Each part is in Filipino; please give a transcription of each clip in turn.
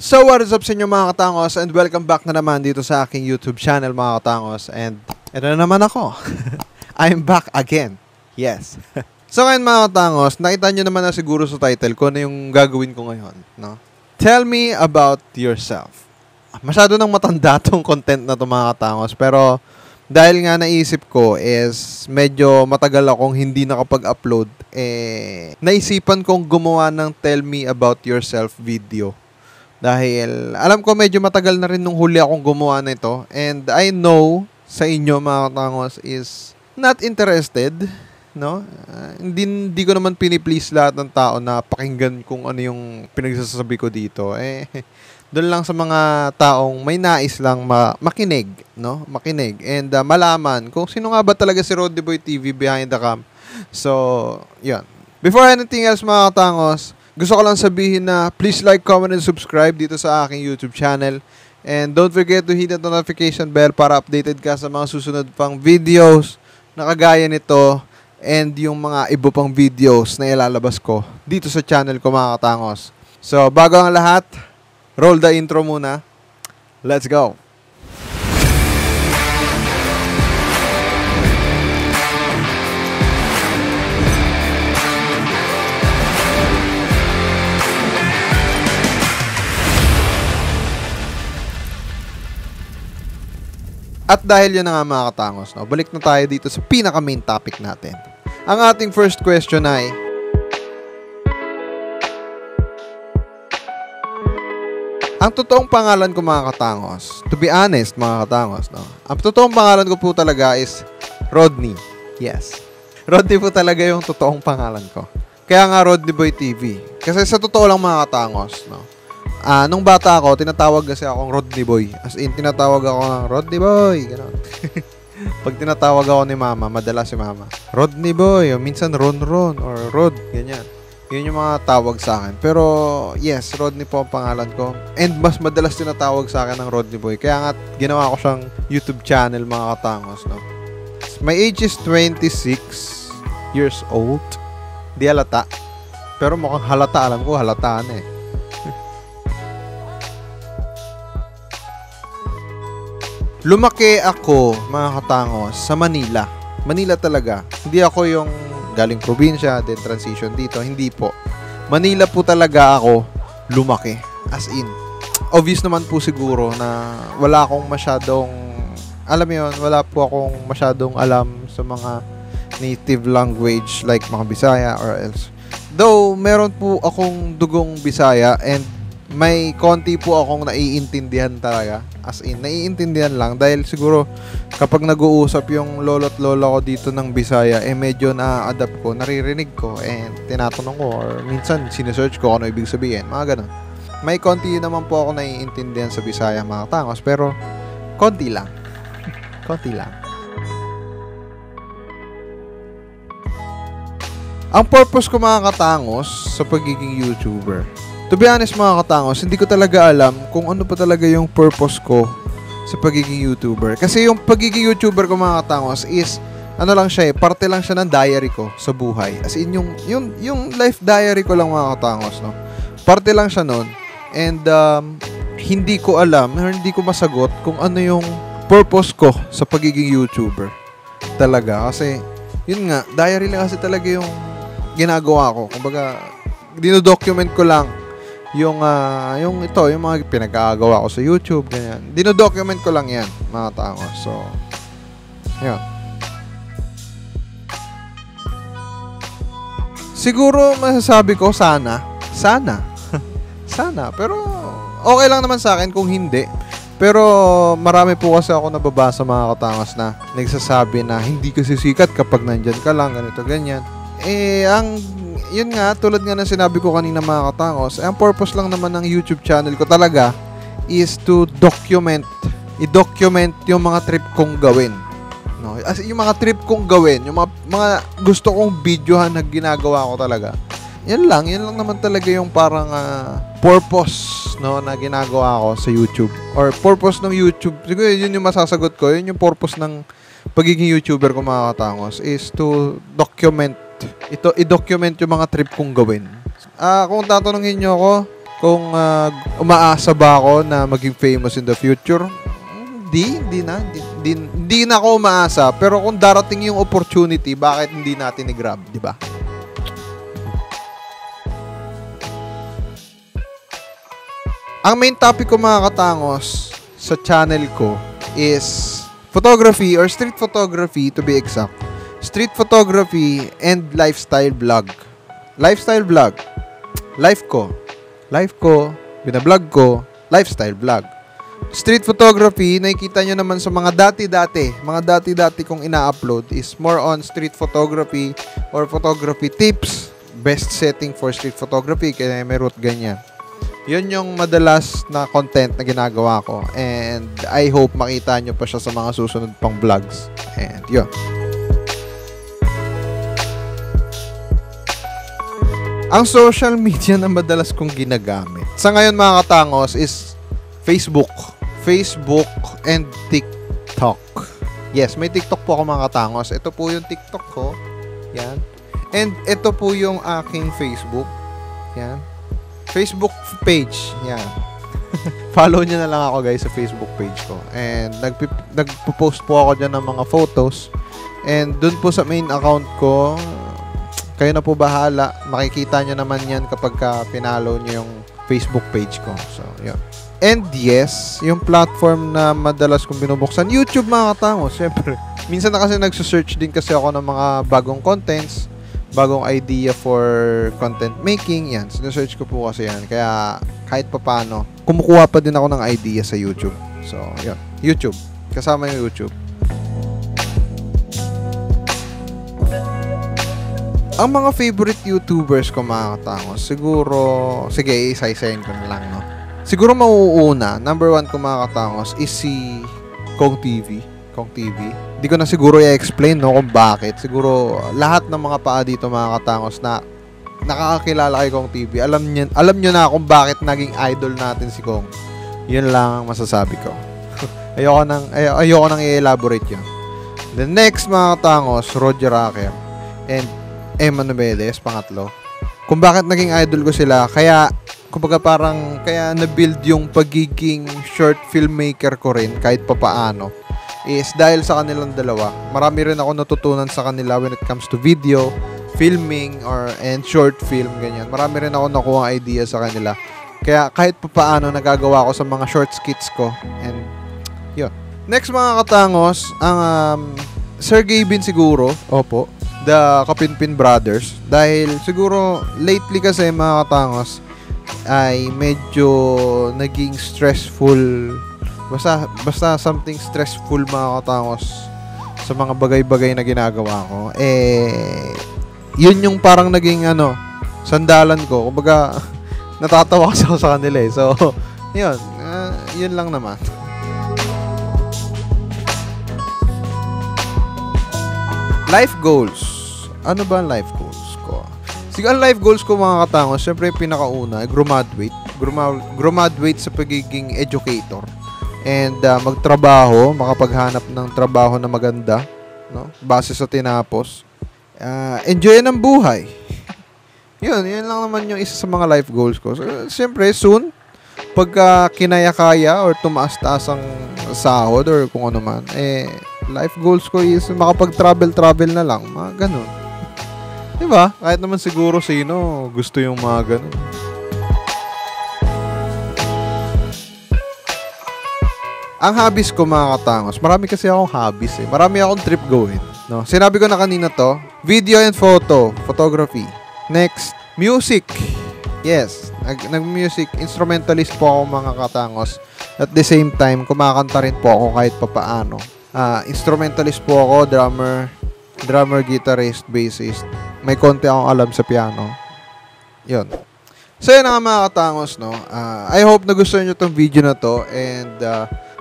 So what is up sa inyo mga katangos, and welcome back na naman dito sa aking YouTube channel mga katangos. And ito na naman ako. I'm back again. Yes. So ngayon mga katangos, nakita nyo naman na siguro sa title ko na yung gagawin ko ngayon, no? Tell me about yourself. Masyado nang matanda tong content na to mga katangos, pero dahil nga naisip ko is medyo matagal akong hindi nakapag-upload, naisipan kong gumawa ng Tell Me About Yourself video. Dahil alam ko medyo matagal na rin nung huli akong gumawa nito, and I know sa inyo mga katangos is not interested, no? Hindi ko naman piniplease lahat ng tao na pakinggan kung ano yung pinagsasabi ko dito. Doon lang sa mga taong may nais lang makinig, no? Makinig and malaman kung sino nga ba talaga si Rodney Boy TV behind the cam. So, yun. Before anything else mga katangos, gusto ko lang sabihin na please like, comment, and subscribe dito sa aking YouTube channel. And don't forget to hit the notification bell para updated ka sa mga susunod pang videos na kagaya nito and yung mga iba pang videos na ilalabas ko dito sa channel ko mga katangos. So, bago ang lahat, roll the intro muna. Let's go! At dahil yun na nga mga katangos, no, balik na tayo dito sa pinaka-main topic natin. Ang ating first question ay, ang totoong pangalan ko mga katangos, to be honest mga katangos, no, ang totoong pangalan ko po talaga is Rodney. Yes. Rodney po talaga yung totoong pangalan ko. Kaya nga Rodney Boy TV. Kasi sa totoo lang mga katangos, no, nung bata ako, tinatawag kasi akong Rodney Boy. As in, tinatawag ako ng Rodney Boy. Ganon. Pag tinatawag ako ni mama, madalas si mama, Rodney Boy, o minsan Ron or Rod, ganyan. Yun yung mga tawag sa akin. Pero, yes, Rodney po ang pangalan ko. And mas madalas tinatawag sa akin ng Rodney Boy. Kaya nga, ginawa ko siyang YouTube channel, mga katangos, no? My age is 26 years old. Di halata. Pero mukhang halata. Alam ko, halata na eh. Lumaki ako, mga katangos, sa Manila. Manila talaga. Hindi ako yung galing probinsya, then transition dito. Hindi po. Manila po talaga ako lumaki. As in. Obvious naman po siguro na wala akong masyadong, alam mo yun, wala po akong masyadong alam sa mga native language like mga Bisaya or else. Though, meron po akong dugong Bisaya and may konti po akong naiintindihan talaga. As in, naiintindihan lang dahil siguro kapag nag-uusap yung lolo't lola ko dito ng Bisaya, medyo na-adapt ko, naririnig ko, and tinatanong ko or minsan sinesearch ko ano ibig sabihin, mga ganun. May konti naman po ako naiintindihan sa Bisaya mga katangos, pero konti lang. Konti lang. Ang purpose ko mga katangos sa pagiging YouTuber, to be honest mga katangos, hindi ko talaga alam kung ano pa talaga yung purpose ko sa pagiging YouTuber. Kasi yung pagiging YouTuber ko mga katangos is, ano lang siya parte lang siya ng diary ko sa buhay. As in, yung life diary ko lang mga katangos, no? Parte lang siya nun. And, hindi ko alam, hindi ko masagot kung ano yung purpose ko sa pagiging YouTuber. Talaga, kasi, yun nga, diary lang kasi talaga yung ginagawa ko. Kumbaga, dinodocument ko lang yung mga pinag-aagawa ko sa YouTube, ganyan. Dino-document ko lang yan, mga tangos. So, yun. Siguro, masasabi ko, sana. Sana. Pero, okay lang naman sa akin kung hindi. Pero, marami po kasi ako nababasa mga katangos na nagsasabi na hindi kasi sikat kapag nandyan ka lang, ganito, ganyan. Yun nga, tulad nga ng sinabi ko kanina mga katangos, ang purpose lang naman ng YouTube channel ko talaga is to i-document yung mga trip kong gawin. No? As yung mga trip kong gawin, yung mga gusto kong videohan na ginagawa ko talaga. Yan lang naman talaga yung parang purpose, no, na ginagawa ko sa YouTube. Or purpose ng YouTube, siguro yun yung masasagot ko, yun yung purpose ng pagiging YouTuber ko mga katangos is to i-document yung mga trip kong gawin. Kung tatanungin nyo ako, Kung umaasa ba ako na maging famous in the future? Hindi na ako umaasa. Pero kung darating yung opportunity, bakit hindi natin i-grab, di ba? Ang main topic ko mga katangos sa channel ko is photography or street photography to be exact. Street photography and lifestyle vlog. Lifestyle vlog. Life ko, binablog ko, lifestyle vlog. Street photography, nakikita nyo naman sa mga dati-dati kong ina-upload is more on street photography or photography tips. Best setting for street photography, kaya may route ganyan. Yun yung madalas na content na ginagawa ko. And I hope makita nyo pa siya sa mga susunod pang vlogs. And yun. Ang social media na madalas kong ginagamit sa ngayon mga katangos is Facebook and TikTok. Yes, may TikTok po ako mga katangos. Ito po yung TikTok ko. Yan. And ito po yung aking Facebook. Yan. Facebook page. Yan. Follow nyo na lang ako guys sa Facebook page ko. And nagpo-post po ako dyan ng mga photos. And dun po sa main account ko, kayo na po bahala. Makikita nyo naman yan kapag pinalo nyo yung Facebook page ko. So, yun. And yes, yung platform na madalas kong binubuksan, YouTube mga katangos, syempre. Minsan na kasi nagsusearch din kasi ako ng mga bagong contents, bagong idea for content making, yan. Sinesearch ko po kasi yan. Kaya kahit papano, kumukuha pa din ako ng idea sa YouTube. So, yun. YouTube. Kasama yung YouTube. Ang mga favorite YouTubers ko mga katangos, siguro, sige, isa-isayin ko na lang, no? Siguro mauuna, number 1 ko mga katangos is si Kong TV. Hindi ko na siguro i-explain, no, kung bakit. Siguro, lahat ng mga paa dito mga katangos na nakakakilala kay Kong TV, alam nyo na kung bakit naging idol natin si Kong. Yun lang ang masasabi ko. ayoko nang i-elaborate yun. The next mga katangos, Roger Aker. And Emma Noveles, pangatlo. Kung bakit naging idol ko sila, kaya na-build yung pagiging short filmmaker ko rin kahit papaano is dahil sa kanilang dalawa. Marami rin ako natutunan sa kanila when it comes to video, filming, and short film, ganyan. Marami rin ako nakuha idea sa kanila. Kaya kahit papaano nagagawa ko sa mga short skits ko. And yun. Next mga katangos, ang Sergey Bin siguro. Opo. The Kapinpin Brothers. Dahil siguro lately kasi mga katangos ay medyo naging stressful. Basta something stressful mga katangos sa mga bagay-bagay na ginagawa ko. Yun yung parang naging sandalan ko. Kumbaga natatawa kasi ako sa kanila eh. So, yun lang naman. Life goals. Ano ba ang life goals ko? Siguro ang life goals ko mga katangos, syempre yung pinakauna, graduate sa pagiging educator. And magtrabaho, makapaghanap ng trabaho na maganda, no? Base sa tinapos. Enjoy ang buhay. yun lang naman yung isa sa mga life goals ko. So, syempre, soon, pagka kinaya-kaya or tumaas-taas ang sahod or kung ano man, life goals ko is makapag-travel na lang. Mga ganun. Diba? Kahit naman siguro sino gusto yung mga ganun. Ang hobbies ko mga katangos, marami kasi akong hobbies eh. Marami akong trip gawin. No? Sinabi ko na kanina to, video and photography. Next, music. Yes, nag-music. Instrumentalist po ako mga katangos. At the same time, kumakanta rin po ako kahit papaano. Instrumentalist po ako, drummer, guitarist, bassist. May konti akong alam sa piano. Yun. So yun nga mga katangos, no? I hope nagustuhan nyo tong video na to. And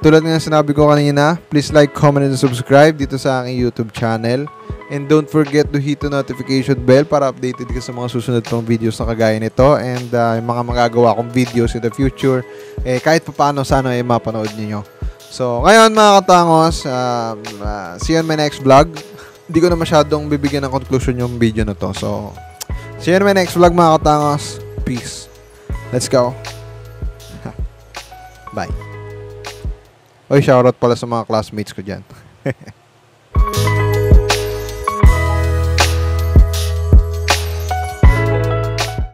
tulad nga sinabi ko kanina, please like, comment, and subscribe dito sa aking YouTube channel. And don't forget to hit the notification bell para updated ka sa mga susunod pang videos na kagaya nito. And yung mga magagawa kong videos in the future, kahit pa paano sana mapanood niyo. So, ngayon mga katangos, see you on my next vlog. Hindi ko na masyadong bibigyan ng conclusion yung video na to. So, see you on my next vlog mga katangos. Peace. Let's go. Bye. Oy, shoutout pala sa mga classmates ko dyan.